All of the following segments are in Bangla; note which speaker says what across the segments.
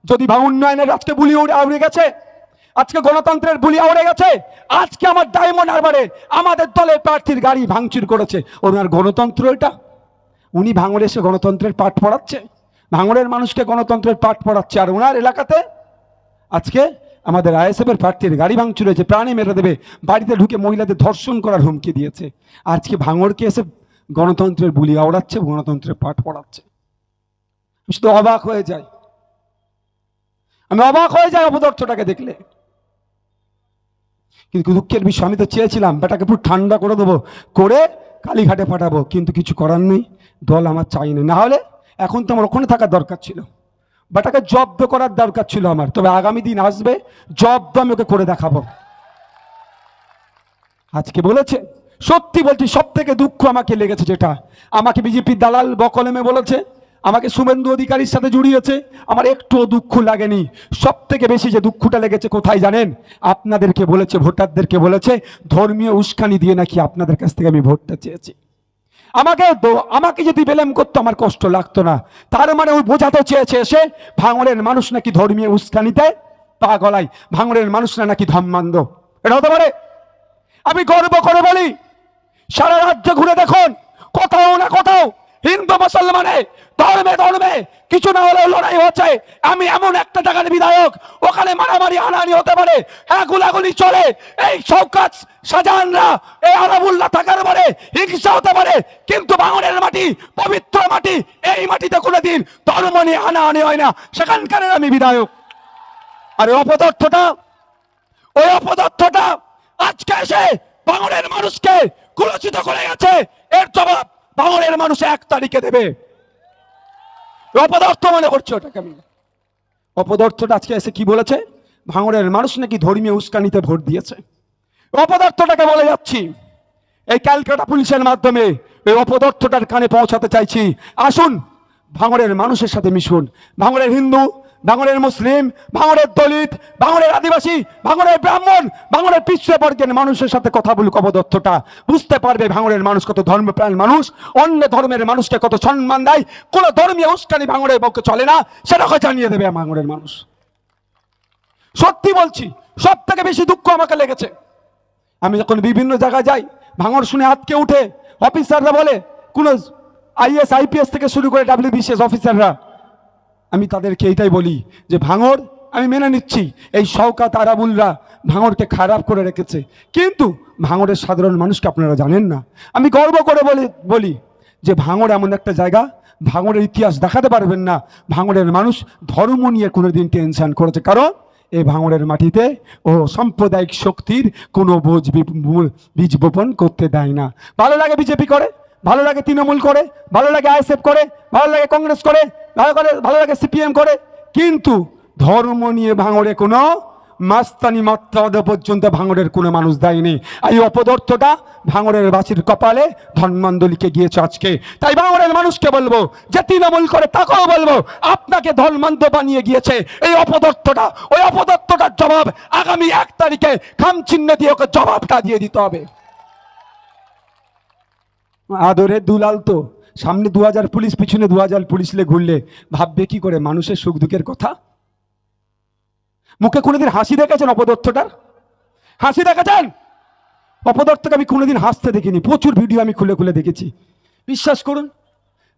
Speaker 1: যদি উন্নয়নের আজকে বুলি উড়ে গেছে, আজকে গণতন্ত্রের বুলি উড়ে গেছে, আজকে আমার ডায়মন্ড হারবারে আমাদের দলের প্রার্থীর গাড়ি ভাঙচুর করেছে, ওনার গণতন্ত্র এটা? উনি ভাঙড়ে এসে গণতন্ত্রের পাঠ পড়াচ্ছে, ভাঙড়ের মানুষকে গণতন্ত্রের পাঠ পড়াচ্ছে, আর ওনার এলাকাতে আজকে আমাদের আইএসএফ এর প্রার্থীর গাড়ি ভাঙচুর হয়েছে, প্রাণে মেরে দেবে, বাড়িতে ঢুকে মহিলাদের ধর্ষণ করার হুমকি দিয়েছে। আজকে ভাঙড়কে এসে গণতন্ত্রের বুলি আওড়াচ্ছে, গণতন্ত্রের পাঠ পড়াচ্ছে। শুধু অবাক হয়ে যায়, আমি অবাক হয়ে যাই অপদার্থটাকে দেখলে। কিন্তু দুঃখের বিষয়, আমি তো চেয়েছিলাম বেটাকে পুরো ঠান্ডা করে দেবো, করে কালীঘাটে পাঠাবো, কিন্তু কিছু করার নেই, দল আমার চাই না। হলে এখন তো আমার ওখানে থাকার দরকার ছিল, বেটাকে জব্দ করার দরকার ছিল আমার। তবে আগামী দিন আসবে, জব্দ আমি ওকে করে দেখাবো। আজকে বলেছে, সত্যি বলছি, সব থেকে দুঃখ আমাকে লেগেছে যেটা, আমাকে বিজেপির দালাল বকলেমে বলেছে, আমাকে শুভেন্দু অধিকারীর সাথে জড়িয়েছে, আমার একটুও দুঃখ লাগেনি। সব থেকে বেশি যে দুঃখটা লেগেছে কোথায় জানেন? আপনাদেরকে বলেছে, ভোটারদেরকে বলেছে, ধর্মীয় উস্কানি দিয়ে নাকি আপনাদের কাছ থেকে আমি ভোটটা চেয়েছি। আমাকে যদি বেলেম করতো আমার কষ্ট লাগতো না। তার মানে ওই বোঝাতে চেয়েছে এসে, ভাঙড়ের মানুষ নাকি ধর্মীয় উস্কানিতে পা গলায়, ভাঙড়ের মানুষরা নাকি ধর্মান্ধ। এটা হতে পারে? আমি গর্ব করে বলি, সারা রাজ্য ঘুরে দেখুন, কোথাও না কোথাও হিন্দু মুসলমানে ধর্মে ধর্মে কিছু না হলেও লড়াই হচ্ছে। আমি এমন একটা জায়গার বিধায়ক, ওখানে মারামারি হানাহানি হতে পারে, হ্যাঁ গুলাগুলি চলে, এই শওকত শাহজাহানরা, এই আরাবুল্লাহ থাকার পরে হিংসা হতে পারে, কিন্তু ভাঙড়ের মাটি পবিত্র মাটি, এই মাটিতে কোনোদিন ধর্ম নিয়ে হানাহানি হয় না, সেখানকার আমি বিধায়ক। আর ওই অপদার্থটা আজকে এসে ভাঙড়ের মানুষকে কুলসিত করে গেছে, এর জবাব ভাঙড়ের মানুষ 1 তারিখে দেবে। অপদার্থ মনে করছে ওটাকে আমি। অপদার্থটা আজকে এসে কি বলেছে? ভাঙড়ের মানুষ নাকি ধর্মীয় উস্কানিতে ভোট দিয়েছে। অপদার্থটাকে বলে যাচ্ছি, এই ক্যালকাটা পুলিশের মাধ্যমে এই অপদার্থটার কানে পৌঁছাতে চাইছি। আসুন, ভাঙড়ের মানুষের সাথে মিশুন। ভাঙড়ের হিন্দু, ভাঙড়ের মুসলিম, ভাঙড়ের দলিত, ভাঙড়ের আদিবাসী, ভাঙড়ের ব্রাহ্মণ, ভাঙড়ের পিছিয়ে বর্গের মানুষের সাথে কথা বলুক। অপদার্থটা বুঝতে পারবে ভাঙড়ের মানুষ কত ধর্মপ্রাণ মানুষ, অন্য ধর্মের মানুষকে কত সম্মান দেয়, কোন ধর্মীয় উস্কানি ভাঙড়ের পক্ষে চলে না, সেটাকে জানিয়ে দেবে ভাঙড়ের মানুষ। সত্যি বলছি, সব থেকে বেশি দুঃখ আমাকে লেগেছে, আমি যখন বিভিন্ন জায়গায় যাই, ভাঙড় শুনে আটকে উঠে অফিসাররা বলে, কোন আইএস আইপিএস থেকে শুরু করে WBCS অফিসাররা, আমি তাদেরকে এইটাই বলি যে ভাঙড় আমি মেনে নিচ্ছি, এই শওকত আরাবুলরা ভাঙড়কে খারাপ করে রেখেছে, কিন্তু ভাঙড়ের সাধারণ মানুষকে আপনারা জানেন না। আমি গর্ব করে বলি যে ভাঙড় এমন একটা জায়গা, ভাঙড়ের ইতিহাস দেখাতে পারবেন না ভাঙড়ের মানুষ ধর্ম নিয়ে কোনোদিন টেনশন করেছে, কারণ এই ভাঙড়ের মাটিতে ও সাম্প্রদায়িক শক্তির কোনো বীজ বপন করতে দেয় না। ভালো লাগে বিজেপি করে, ভালো লাগে তৃণমূল করে, ভালো লাগে আইএসএফ করে, ভালো লাগে কংগ্রেস করে, ভালো লাগে সিপিএম করে, কিন্তু ধর্ম নিয়ে ভাঙড়ে কোনো মাস্তানি মাত্রা পর্যন্ত ভাঙড়ের কোনো মানুষ দেয়নি। এই অপদার্থটা ভাঙড়ের বাসীর কপালে ধর্মান্ধলিকে গিয়েছে আজকে। তাই ভাঙড়ের মানুষকে বলবো, যে তৃণমূল করে তাকেও বলবো, আপনাকে ধর্মান্ধ বানিয়ে গিয়েছে এই অপদার্থটা। ওই অপদার্থটার জবাব আগামী 1 তারিখে খামচিহ্ন দিয়ে ওকে জবাবটা দিয়ে দিতে হবে। আদরের দুলাল তো সামনে 2000 পুলিশ, পিছনে 2000 পুলিশ লে ঘুরলে ভাববে কি করে মানুষের সুখ দুঃখের কথা? মুখে কোনোদিন হাসি দেখেছেন অপদার্থটার? হাসি দেখেছেন? অপদার্থকে আমি কোনোদিন হাসতে দেখিনি, প্রচুর ভিডিও আমি খুলে খুলে দেখেছি। বিশ্বাস করুন,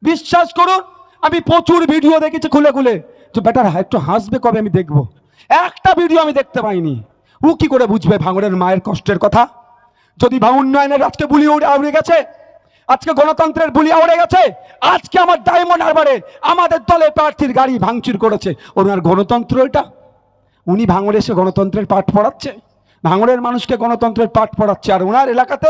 Speaker 1: বিশ্বাস করুন, আমি প্রচুর ভিডিও দেখেছি খুলে খুলে, যে বেটার একটু হাসবে কবে আমি দেখবো। একটা ভিডিও আমি দেখতে পাইনি। ও কি করে বুঝবে ভাঙড়ের মায়ের কষ্টের কথা? যদি উন্নয়নের আজকে বুলি উড়ে গেছে, আজকে গণতন্ত্রের বুলি উড়ে গেছে, আজকে আমার ডায়মন্ড হারবারে আমাদের দলের প্রার্থীর গাড়ি ভাঙচুর করেছে, ওনার গণতন্ত্র এটা? উনি ভাঙড়ে এসে গণতন্ত্রের পাঠ পড়াচ্ছে, ভাঙড়ের মানুষকে গণতন্ত্রের পাঠ পড়াচ্ছে, আর ওনার এলাকাতে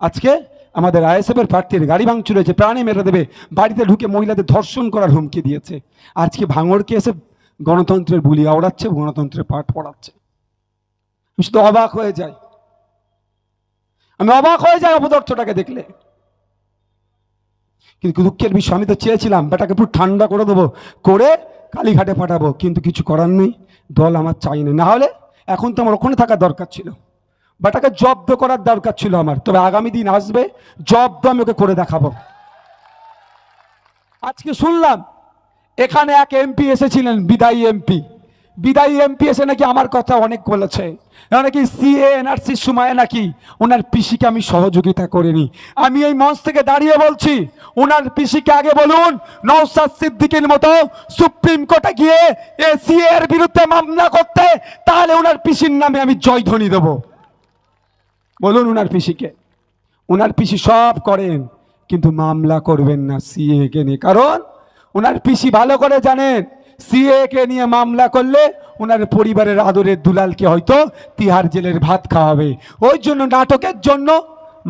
Speaker 1: আজকে আমাদের আইএসএফ এর প্রার্থীর গাড়ি ভাঙচুর হয়েছে, প্রাণে মেরে দেবে, বাড়িতে ঢুকে মহিলাদের ধর্ষণ করার হুমকি দিয়েছে। আজকে ভাঙড়কে এসে গণতন্ত্রের বুলি আওড়াচ্ছে, গণতন্ত্রের পাঠ পড়াচ্ছে। আমি শুধু অবাক হয়ে যাই, আমি অবাক হয়ে যাই অপদার্থটাকে দেখলে। কিন্তু দুঃখের বিষয়, আমি তো চেয়েছিলাম বেটাকে পুরো ঠান্ডা করে দেবো, করে কালীঘাটে পাঠাবো, কিন্তু কিছু করার নেই, দল আমার চাই না। হলে এখন তো আমার ওখানে থাকার দরকার ছিল, বেটাকে জব্দ করার দরকার ছিল আমার। তবে আগামী দিন আসবে, জব্দ আমি ওকে করে দেখাবো। আজকে শুনলাম এখানে এক এমপি এসেছিলেন, বিদায়ী এমপি এসে নাকি আমার কথা অনেক বলেছে, নাকি সিএ এনআরসির সময় নাকি ওনার পিসিকে আমি সহযোগিতা করিনি। আমি এই মঞ্চ থেকে দাঁড়িয়ে বলছি, ওনার পিসিকে আগে বলুন নওশাদ সিদ্দিকীর মতো সুপ্রিম কোর্টে গিয়ে সিএ এর বিরুদ্ধে মামলা করতে, তাহলে ওনার পিসির নামে আমি জয়ধ্বনি দেব। বলুন ওনার পিসিকে। ওনার পিসি সব করেন, কিন্তু মামলা করবেন না সিএ কে নিয়ে, কারণ ওনার পিসি ভালো করে জানেন সিএ কে নিয়ে মামলা করলে ওনার পরিবারের আদরের দুলালকে হয়তো তিহার জেলের ভাত খাওয়াবে। ওই জন্য নাটকের জন্য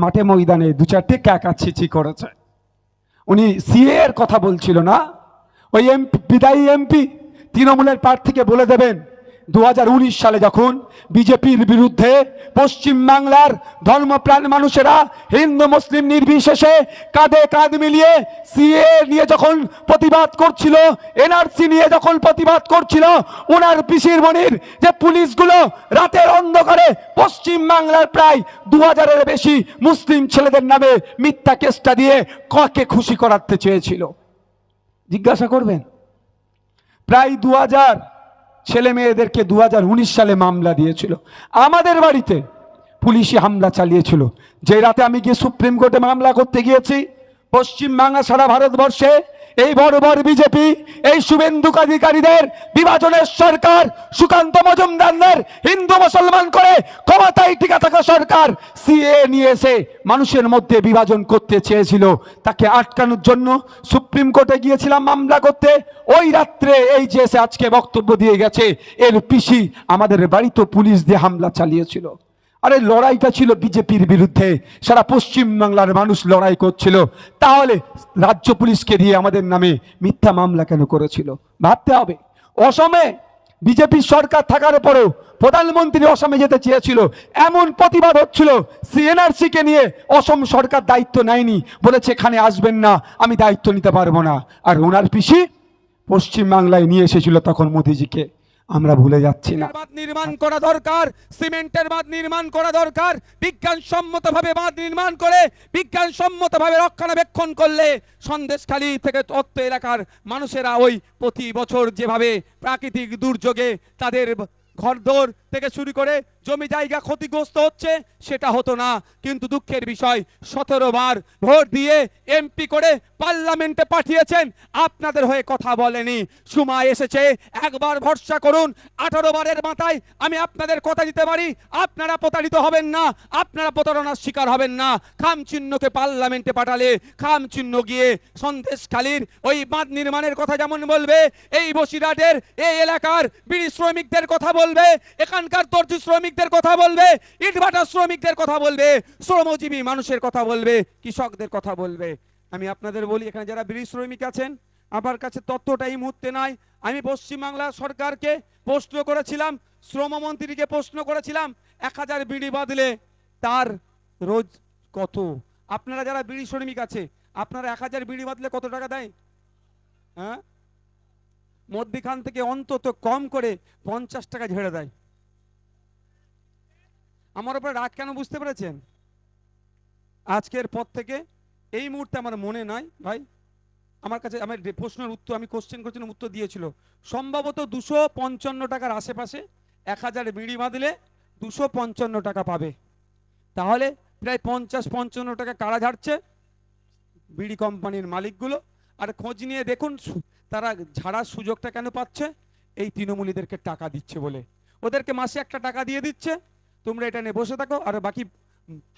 Speaker 1: মাঠে ময়দানে দু চারটে ক্যাকাছিচি করেছে। উনি সিএ এর কথা বলছিল না, ওই এমপি, বিদায়ী এমপি তৃণমূলের প্রার্থীকে বলে দেবেন 2019 সালে যখন বিজেপির বিরুদ্ধে পশ্চিম বাংলার ধর্মপ্রাণ মানুষেরা হিন্দু মুসলিম নির্বিশেষে কাঁধে কাঁধ মিলিয়ে সিএ নিয়ে যখন প্রতিবাদ করছিল, এনআরসি নিয়ে যখন প্রতিবাদ করছিল, ওনার পিসির মনির যে পুলিশগুলো রাতের অন্ধকারে পশ্চিম বাংলার প্রায় 2000-এর বেশি মুসলিম ছেলেদের নামে মিথ্যা কেসটা দিয়ে কাকে খুশি করাতে চেয়েছিল জিজ্ঞাসা করবেন। প্রায় 2000 ছেলে মেয়েদেরকে 2019 সালে মামলা দিয়েছিল। আমাদের বাড়িতে পুলিশি হামলা চালিয়েছিল। যে রাতে আমি গিয়ে সুপ্রিম কোর্টে মামলা করতে গিয়েছি, পশ্চিম বাংলা সারা ভারতবর্ষে এই বড় বড় বিজেপি, এই শুভেন্দু অধিকারীদের বিভাজনের সরকার, সুকান্ত মজুমদারদের হিন্দু মুসলমান করে ক্ষমতায় টিকে থাকা সরকার সিএ নিয়ে এসে মানুষের মধ্যে বিভাজন করতে চেয়েছিল। তাকে আটকানোর জন্য সুপ্রিম কোর্টে গিয়েছিলাম মামলা করতে। ওই রাত্রে এই যে এসে আজকে বক্তব্য দিয়ে গেছে, এর পিসি আমাদের বাড়িতে পুলিশ দিয়ে হামলা চালিয়েছিল। আরে লড়াইটা ছিল বিজেপির বিরুদ্ধে, সারা পশ্চিম বাংলার মানুষ লড়াই করছিল, তাহলে রাজ্য পুলিশকে দিয়ে আমাদের নামে মিথ্যা মামলা কেন করেছিল? ভাবতে হবে। অসমে বিজেপি সরকার থাকার পরেও প্রধানমন্ত্রী অসমে যেতে চেয়েছিল, এমন প্রতিবাদ হচ্ছিল, সিএনআরসি কে নিয়ে অসম সরকার দায়িত্ব নেয়নি, বলেছে এখানে আসবেন না, আমি দায়িত্ব নিতে পারবো না। আর ওনার পিসি পশ্চিম বাংলায় নিয়ে এসেছিল তখন মোদিজিকে। আমরা ভুলে যাচ্ছি না।
Speaker 2: বাঁধ নির্মাণ করা দরকার, সিমেন্টের বাঁধ নির্মাণ করা দরকার, বিজ্ঞানসম্মতভাবে বাঁধ নির্মাণ করে বিজ্ঞানসম্মতভাবে রক্ষণাবেক্ষণ করলে সন্দেশখালী থেকে তত্ত্ব এলাকার মানুষেরা ওই প্রতি বছর যেভাবে প্রাকৃতিক দুর্যোগে তাদের ঘরদোর থেকে শুরু করে জমি জায়গা ক্ষতিগ্রস্ত হচ্ছে, সেটা হতো না। কিন্তু দুঃখের বিষয় 17 বার ভোট দিয়ে এমপি করে পার্লামেন্টে পাঠিয়েছেন, আপনাদের হয়ে কথা বলেনি। সময় এসেছে, একবার ভরসা করুন। 18 বারের মাথায় আমি আপনাদের কথা দিতে পারি, আপনারা প্রতারিত হবেন না, আপনারা প্রতারণার শিকার হবেন না। খাম চিহ্নকে পার্লামেন্টে পাঠালে খাম চিহ্ন গিয়ে সন্দেশখালীর ওই বাঁধ নির্মাণের কথা যেমন বলবে, এই বসিরহাটের এই এলাকার বিড়ি শ্রমিকদের কথা বলবে, এখানকার দর্জি শ্রমিকদের কথা বলবে, ইটভাটা শ্রমিকদের কথা বলবে, শ্রমজীবী মানুষের কথা বলবে, কৃষকদের কথা বলবে। আমি আপনাদের বলি, এখানে যারা বিড়ি শ্রমিক আছেন, আমার কাছে তথ্যটা এই মুহূর্তে নাই। আমি পশ্চিমবাংলা সরকারকে প্রশ্ন করেছিলাম, শ্রমমন্ত্রীকে প্রশ্ন করেছিলাম, 1000 বিড়ি বাঁধলে তার রোজ কত? আপনারা যারা বিড়ি শ্রমিক আছে, আপনারা 1000 বিড়ি বাঁধলে কত টাকা দেয়? হ্যাঁ, মধ্যখান থেকে অন্তত কম করে 50 টাকা ঝেড়ে দেয়। আমার উপরে রাগ কেন বুঝতে পেরেছেন? আজকের পর থেকে এই মুহূর্তে আমার মনে নাই ভাই, আমার কাছে আমার প্রশ্নের উত্তর, আমি কোশ্চেন করেছিলাম, উত্তর দিয়েছিল সম্ভবত 255 টাকার আশেপাশে 1000 বিড়ি বাঁধলে 255 টাকা পাবে। তাহলে প্রায় 50-55 টাকা কারা ঝাড়ছে? বিড়ি কোম্পানির মালিকগুলো। আর খোঁজ নিয়ে দেখুন তারা ঝাড়ার সুযোগটা কেন পাচ্ছে? এই তৃণমূলীদেরকে টাকা দিচ্ছে বলে। ওদেরকে মাসে একটা টাকা দিয়ে দিচ্ছে, তোমরা এটা নিয়ে বসে থাকো, আর বাকি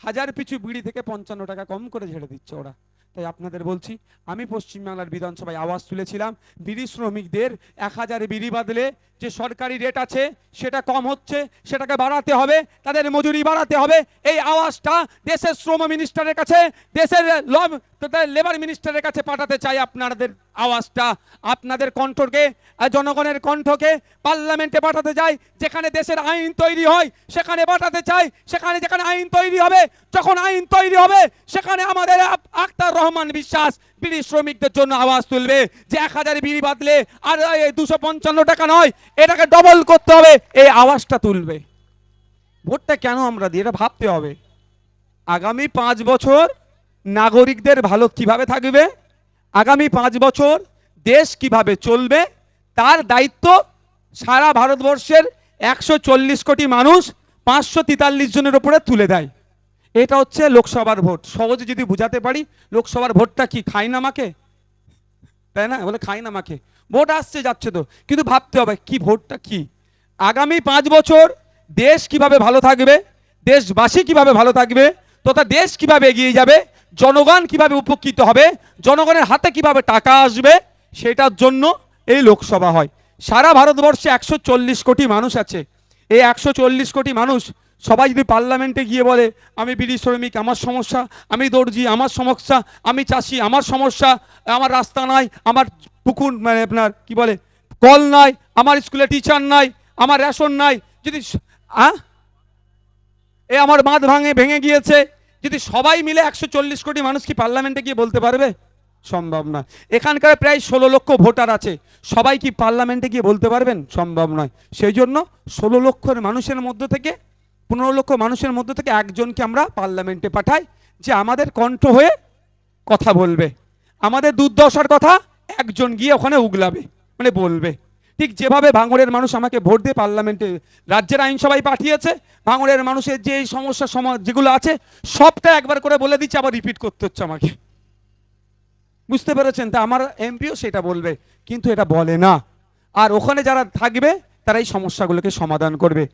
Speaker 2: 1000 পিছু বিড়ি থেকে 55 টাকা কম করে ঝেড়ে দিচ্ছে ওরা। তাই আপনাদের বলছি, আমি পশ্চিমবাংলার বিধানসভায় আওয়াজ তুলেছিলাম, বিড়ি শ্রমিকদের 1000 বিড়ি বাঁধলে যে সরকারি রেট আছে সেটা কম হচ্ছে, সেটাকে বাড়াতে হবে, তাদের মজুরি বাড়াতে হবে। এই আওয়াজটা দেশের শ্রম মিনিস্টারের কাছে, দেশের লেবার মিনিস্টারের কাছে পাঠাতে চাই। আপনাদের আওয়াজটা, আপনাদের কণ্ঠকে, জনগণের কণ্ঠকে পার্লামেন্টে পাঠাতে চাই। যেখানে দেশের আইন তৈরি হয় সেখানে পাঠাতে চাই। যেখানে আইন তৈরি হবে, যখন আইন তৈরি হবে, সেখানে আমাদের আখতার রহমান বিশ্বাস বিড়ি শ্রমিকদের জন্য আওয়াজ তুলবে যে 1000 বিড়ি বাঁধলে আর 255 টাকা নয়, এটাকে ডবল করতে হবে, এই আওয়াজটা তুলবে। ভোটটা কেন আমরা দিই এটা ভাবতে হবে। আগামী 5 বছর নাগরিকদের ভালো কিভাবে থাকবে, আগামী 5 বছর দেশ কিভাবে চলবে তার দায়িত্ব সারা ভারতবর্ষের 140 কোটি মানুষ 543 জনের উপরে তুলে দেয়। এটা হচ্ছে লোকসভার ভোট। সহজে যদি বুঝাতে পারি, লোকসভার ভোটটা কি খাই না মাকে, তাই না? বলে খাই না মাকে। ভোট আসছে যাচ্ছে তো, কিন্তু ভাবতে হবে কি ভোটটা কি। আগামী 5 বছর দেশ কিভাবে ভালো থাকবে, দেশবাসী কিভাবে ভালো থাকবে, তথা দেশ কিভাবে এগিয়ে যাবে, জনগণ কিভাবে উপকৃত হবে, জনগণের হাতে কিভাবে টাকা আসবে, সেটার জন্য এই লোকসভা হয়। সারা ভারতবর্ষে 140 কোটি মানুষ আছে। এই 140 কোটি মানুষ সবাই যদি পার্লামেন্টে গিয়ে বলে আমি বিড়ি শ্রমিক আমার সমস্যা, আমি দর্জি আমার সমস্যা, আমি চাষি আমার সমস্যা, আমার রাস্তা নাই, আমার পুকুর মানে আপনার কি বলে কল নাই, আমার স্কুলে টিচার নাই, আমার রেশন নাই, যদি আমার বাঁধ ভেঙে গিয়েছে, যদি সবাই মিলে 140 কোটি মানুষ কি পার্লামেন্টে গিয়ে বলতে পারবে? সম্ভব না। এখানকার প্রায় 16 লক্ষ ভোটার আছে, সবাই কি পার্লামেন্টে গিয়ে বলতে পারবেন? সম্ভব নয়। সেই জন্য 16 লক্ষের মানুষের মধ্য থেকে 15 লক্ষ মানুষের মধ্য থেকে একজনকে আমরা পার্লামেন্টে পাঠাই, যে আমাদের কণ্ঠ হয়ে কথা বলবে, আমাদের দুর্দশার কথা একজন গিয়ে ওখানে উগলাবে, মানে বলবে। ঠিক যেভাবে ভাঙড়ের মানুষ আমাকে ভোট দিয়ে পার্লামেন্টে রাজ্যের আইনসভায় পাঠিয়েছে, ভাঙড়ের মানুষের যে সমস্যা যেগুলো আছে সবটা একবার করে বলে দিচ্ছে, আবার রিপিট করতে হচ্ছে আমাকে। বুঝতে পেরেছেন? তা আমার এমপিও সেটা বলবে, কিন্তু এটা বলে না। আর ওখানে যারা থাকবে তারা এই সমস্যাগুলোকে সমাধান করবে।